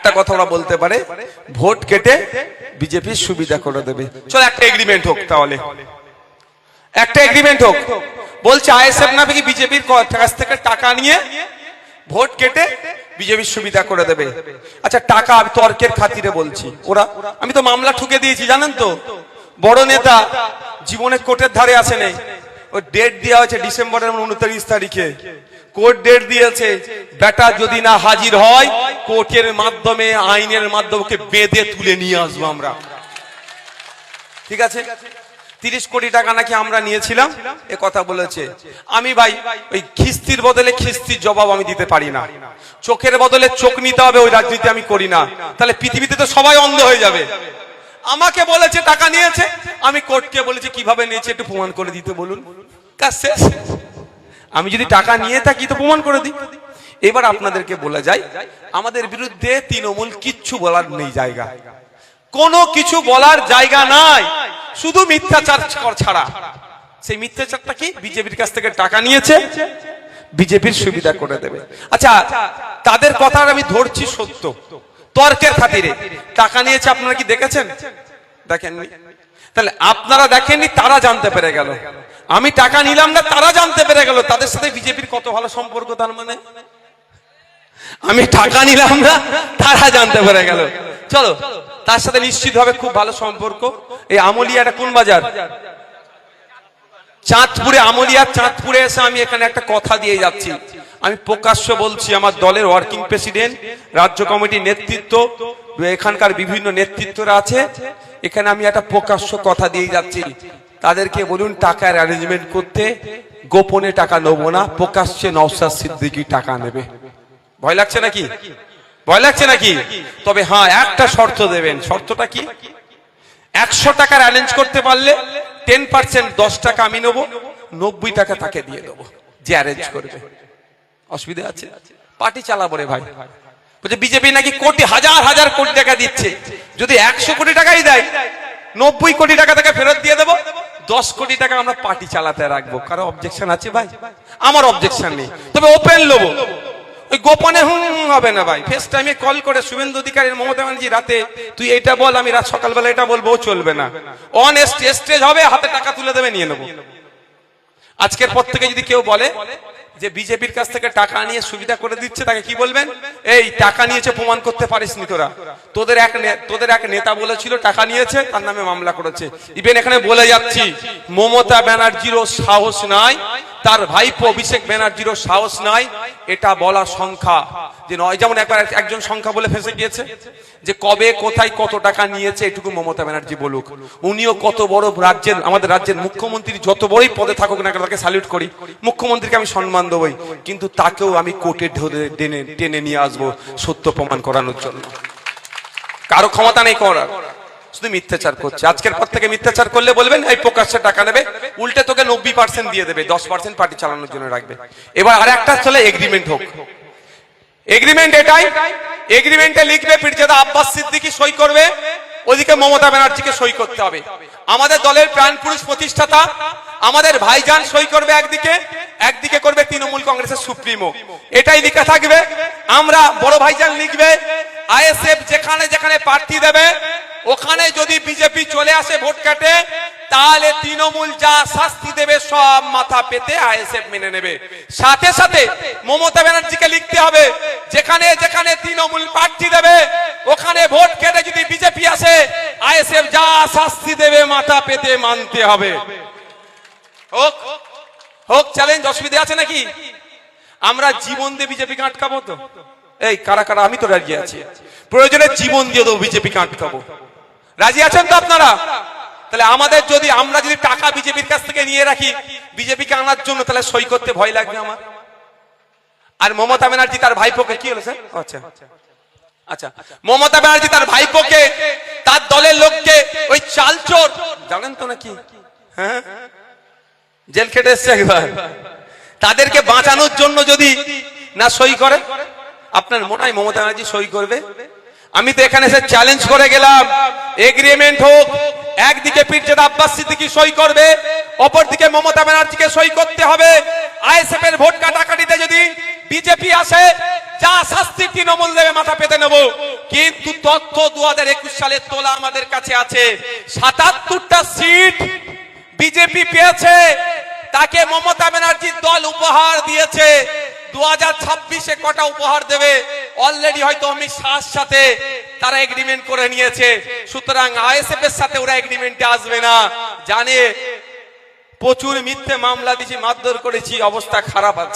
একটা কথা ওরা বলতে পারে, ভোট কেটে বিজেপির সুবিধা করে দেবে। চল একটা এগ্রিমেন্ট হোক, তাহলে একটা এগ্রিমেন্ট হোক। বলছে আইএসএফ নামে কি বিজেপির কাছ থেকে টাকা নিয়ে ভোট কেটে বিজেপির সুবিধা করে দেবে। আচ্ছা টাকা আমি তর্কের খাতিরে বলছি, ওরা আমি তো মামলা ঠুকে দিয়েছি জানেন তো, বড় নেতা জীবনে কোর্টের ধারে আসে নেই, ওই ডেট দেওয়া হয়েছে ডিসেম্বরের 29 তারিখে, কোর্ট ডেট দিয়েছে, বেটা যদি না হাজির হয় কোর্টের মাধ্যমে আইনের মাধ্যমে বেঁধে তুলে নিয়ে আসবো আমরা। ঠিক আছে, 30 কোটি টাকা নাকি আমরা নিয়েছিলাম এ কথা বলেছে। আমি ভাই ওই খিস্তির বদলে খিস্তির জবাব আমি দিতে পারি না, চোখের বদলে চোখ নিতে হবে, ওই রাজনীতি আমি করি না, তাহলে পৃথিবীতে তো সবাই অন্ধ হয়ে যাবে। আমাকে বলেছে টাকা নিয়েছে, আমি কোর্টকে বলেছি কিভাবে নিয়েছে একটু প্রমাণ করে দিতে বলুন, কাজ শেষ। আমি যদি টাকা নিয়ে থাকি তো প্রমাণ করে দিই। এবার আপনাদেরকে বলে যাই, আমাদের বিরুদ্ধে তৃণমূল কিচ্ছু বলার নেই জায়গা, কোনো কিছু বলার জায়গা নাই, শুধু মিথ্যাচার ছাড়া। সেই মিথ্যাচারটা কি? বিজেপির কাছ থেকে টাকা নিয়েছে, বিজেপির সুবিধা করে দেবে। আচ্ছা তাদের কথা আমি ধরছি সত্য, তর্কের খাতিরে টাকা নিয়েছে, আপনারা কি দেখেছেন? দেখেননি? তাহলে আপনারা দেখেননি, তারা জানতে পেরে গেল। আমি টাকা নিলাম না, তারা জানতে পেরে গেল। তাদের সাথে বিজেপির কত ভালো সম্পর্ক, তার মানে আমি টাকা নিলাম না, তারা জানতে পেরে গেল। চলো তার সাথে নিশ্চিত হবে খুব ভালো সম্পর্ক। এই আমলিয়াটা কোন বাজার? চাঁদপুরে। আমলিয়া চাঁদপুরে এসে আমি এখানে একটা কথা দিয়ে যাচ্ছি, আমি প্রকাশ্য বলছি, আমার দলের ওয়ার্কিং প্রেসিডেন্ট, রাজ্য কমিটির নেতৃত্ব, এখানকার বিভিন্ন নেতৃত্বরা আছে, এখানে আমি একটা প্রকাশ্য কথা দিয়ে যাচ্ছি, তাদেরকে বলুন টাকার অ্যারেঞ্জমেন্ট করতে, গোপনে টাকা নেবো না, প্রকাশ্যে নওশাদ সিদ্দিকী টাকা নেবে। ভয় লাগছে নাকি? ভয় লাগছে নাকি? তবে হ্যাঁ একটা শর্ত দেবেন। শর্তটা কি? 100 টাকার অ্যারেঞ্জ করতে পারলে 10% 10 টাকা আমি নেবো, 90 টাকা তাকে দিয়ে দেবো যে অ্যারেঞ্জ করবে। অসুবিধা আছে? পার্টি চালাবো রে ভাই। বলছে বিজেপি নাকি কোটি হাজার হাজার কোটি টাকা দিচ্ছে, যদি 100 কোটি টাকাই দেয় 90 কোটি টাকা তাকে ফেরত দিয়ে দেবো, 10 কোটি টাকা আমরা পার্টি চালাতে রাখবো। কারো অবজেকশন আছে ভাই? আমার অবজেকশন নেই, তবে ওপেন নেবো, ওই গোপনে হবে না ভাই। ফেস টাইমে কল করে শুভেন্দু অধিকারী, মমতা ব্যানার্জি রাতে তুই এটা বল, আমি রাত সকালবেলা এটা বলবো, চলবে না। অন স্টেজ হবে, হাতে টাকা তুলে দেবে, নিয়ে নেবো। আজকের পর থেকে যদি কেউ বলে যে বিজেপির কাছ থেকে টাকা নিয়ে সুবিধা করে দিচ্ছে, তাকে কি বলবেন? এই টাকা নিয়েছে প্রমাণ করতে পারিসনি তোরা। তোদের এক নেতা বলেছিল টাকা নিয়েছে, তার নামে মামলা করেছে। ইভেন এখানে বলে যাচ্ছি, মমতা ব্যানার্জিরও সাহস নাই, তার ভাইপো অভিষেক ব্যানার্জিরও সাহস নাই এটা বলা সংখ্যা যে নয়। যেমন একবার একজন সংখ্যা বলে ফেসে গিয়েছে যে কবে কোথায় কত টাকা নিয়েছে, এটুকু মমতা ব্যানার্জি বলুক। উনিও কত বড় রাজ্যের, আমাদের রাজ্যের মুখ্যমন্ত্রী, যত বড়ই পদে থাকুক না কেন তাকে স্যালুট করি, মুখ্যমন্ত্রীকে আমি সম্মান দেবই, কিন্তু তাকেও আমি কোর্টে টেনে নিয়ে আসবো সত্য প্রমাণ করানোর জন্য। কারো ক্ষমতা নেই করার, শুধু মিথ্যাচার করছে। আজকের পর থেকে মিথ্যাচার করলে বলবেন এই প্রকাশ্যে টাকা নেবে, উল্টে তোকে 90% দিয়ে দেবে, 10% পার্টি চালানোর জন্য রাখবে। এবার আর একটা চলে এগ্রিমেন্ট হোক। এগ্রিমেন্ট এটাই, এগ্রিমেন্টে লিখবে পীরজাদা আব্বাস সিদ্দিকী সই করবে, ওদিকে মমতা ব্যানার্জিকে সই করতে হবে। আমাদের দলের প্রাণপুরুষ প্রতিষ্ঠাতা আমাদের ভাইজান সই করবে একদিকে, একদিকে করবে তৃণমূল কংগ্রেসের সুপ্রিমো, এটাই লেখা থাকবে। আমরা বড় ভাইজান লিখবে আইএসএফ যেখানে যেখানে প্রার্থী দেবে ওখানে যদি বিজেপি চলে আসে ভোট কাটে, তাহলে তৃণমূল যা শাস্তি দেবে সব মাথা পেতে আইএসএফ মেনে নেবে। সাথে সাথে মমতা ব্যানার্জিকে লিখতে হবে যেখানে যেখানে তৃণমূল প্রার্থী দেবে ওখানে ভোট কেটে যদি বিজেপি আসে, আইএসএফ যা শাস্তি দেবে মাথা পেতে মানতে হবে। হোক হোক চ্যালেঞ্জ, অসুবিধা আছে নাকি? আমরা জীবন দিয়ে বিজেপিকে আটকাবো তো? এই কারা কারা? আমি তো রাজি আছি, প্রয়োজনে জীবন দিয়ে দেবো বিজেপিকে আটকাবো। রাজি আছেন তো আপনারা? তাহলে আমাদের যদি, আমরা যদি টাকা বিজেপির কাছ থেকে নিয়ে রাখি বিজেপিকে আনার জন্য, তাহলে সই করতে ভয় লাগবে আমার। আর মমতা ব্যানার্জি তার ভাইপোকে কি হলো স্যার? আচ্ছা আচ্ছা, মমতা ব্যানার্জি তার ভাইপোকে, তার দলের লোককে, ওই চালচোর জানেন তো নাকি, হ্যাঁ জেল খেটে এসছে একবার, তাদেরকে বাঁচানোর জন্য যদি না সই করে, আপনার মনে হয় মমতা ব্যানার্জি সই করবে? আমি তো এখানে এসে চ্যালেঞ্জ করে গেলাম, এগ্রিমেন্ট হোক, একদিকে পীরজাদা আব্বাস সিদ্দিকী সই করবে, অপরদিকে মমতা ব্যানার্জিকে সই করতে হবে। আইএসএফ এর ভোট কাটাকাটিতে যদি বিজেপি আসে, যা শাস্তি তৃণমূল দেবে মাথা পেতে নেব, কিন্তু তথ্য 2021 সালের তোলা আমাদের কাছে আছে। 77টা সিট বিজেপি পেয়েছে, তাকে মমতা ব্যানার্জির দল উপহার দিয়েছে। 2026-এ কটা উপহার দেবে অলরেডি হয়তো অমিত শাহর সাথে তারা এগ্রিমেন্ট করে নিয়েছে। সুতরাং আইএসএফ এর সাথে ওরা এগ্রিমেন্টে আসবে না, জানে প্রচুর মিথ্যে মামলা দিয়েছি, মারধর করেছি, অবস্থা খারাপ আছে।